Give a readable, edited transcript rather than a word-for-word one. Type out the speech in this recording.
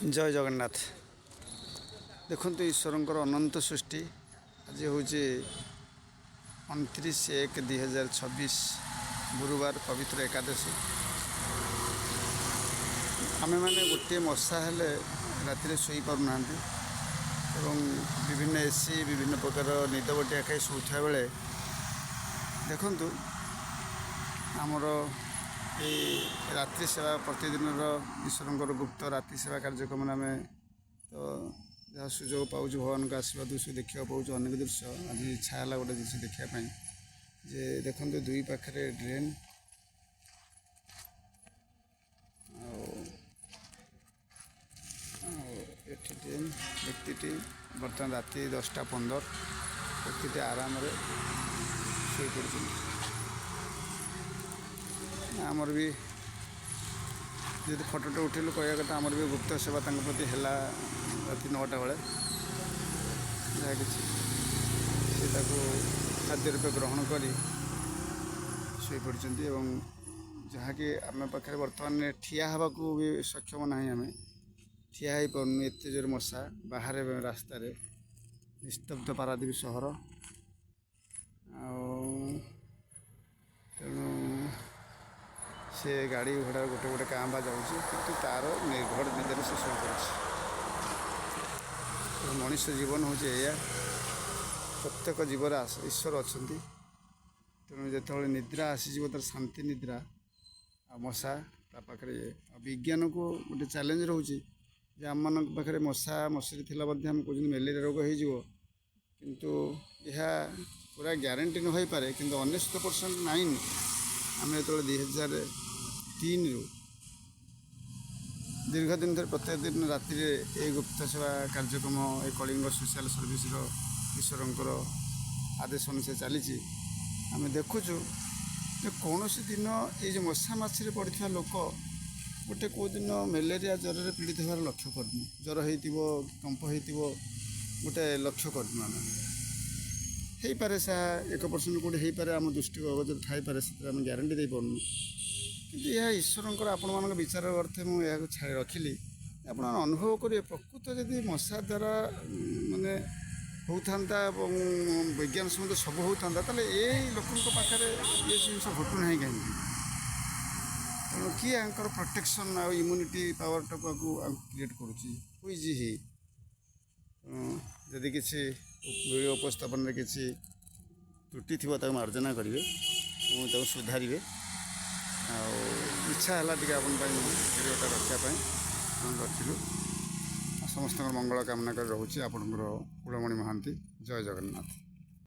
जय जगन्नाथ। देखते ईश्वर अनंत सृष्टि आज हूँ 29/1/2026 गुरुवार पवित्र एकादशी। आमे माने गोटे मशा हेले राति शोई पार ना विभिन्न एसी विभिन्न प्रकार निद बटिया खाई शोता बेले देखु आमर रात्रि सेवा प्रतिदिन ईश्वर गुप्त रात्रि सेवा कार्यक्रम आम तो जहाँ सुजोग पाऊँ भगवान का आशीर्वाद सब देखा पाऊँ अनेक दृश्य आज इच्छा है गोटे जिन देखापी जे देखते दुई पाखे ड्रेन ड्रेन व्यक्ति बर्तमान राति 10:15 व्यक्ति आराम शोई पड़ आमर भी जी फटोटे उठेलु कह कथा आमर भी गुप्त सेवा प्रति है राति 9टा बेले जहाँ कि खाद्य रूपे ग्रहण कर शोई पड़ते जहाँकि आम पाखे बर्तमान ठिया हवा को भी सक्षम ना आम ठिया हो पार्नु एत जोर मशा बाहर रास्तार निस्तब्ध पारादीप सहर तेणु से गाड़ी घोड़ा गोटे गोटे काँ बा जाऊँगी कि तार निर्भर निदर से शो कर मनीष जीवन हूँ या प्रत्येक जीवर ईश्वर अच्छा तेणु जो निद्रा आसीज तार शांति निद्रा आ मशा पाखे विज्ञान को गोटे चैलेंज रोचे आम मान पाखे मशा मशरी थी आम कह मेलेरिया रोग हो किंतु यह पूरा ग्यारंटी न हो पारे कि 99% आम जो 2003 दीर्घ दिन धर प्रत्येक दिन राति ये गुप्त सेवा कार्यक्रम ये कलिंग सोशल सर्विस ईश्वर आदेश अनुसार चली आम देखुचु कौन दिन ये मशा माछी पड़ा लोक गोटे कौ दिन मेलेरिया ज्वर से पीड़ित होवार लक्ष्य करनु ज्वर हो कंप हो गोटे लक्ष्य करनु आम हो पारे सा 1% कौटे हो पारे आम दृष्टि अगोचर थाई पारे से आम ग्यारंटी दे पार्नु कि यह ईश्वर आपण मान विचार अर्थे मुझे रखिली आप अनुभव करेंगे प्रकृत जदि मशा द्वारा माने होता विज्ञान सम्बन्ध सब होता ये लोकों पाखे ये जिन घटुना कहीं तेणु किए आंकर प्रोटेक्शन आ इम्यूनिटी पावर टाक क्रिएट करुच्ची ही जदि किसी वीडियो उपस्थापन में किसी त्रुटि थी मार्जना करेंगे मुझे सुधारे इच्छा है टी भिडियोटा रखापी रखिलु समस्त मंगल कामना कर रोचे आपणकर कुलमणि महांती। जय जगन्नाथ।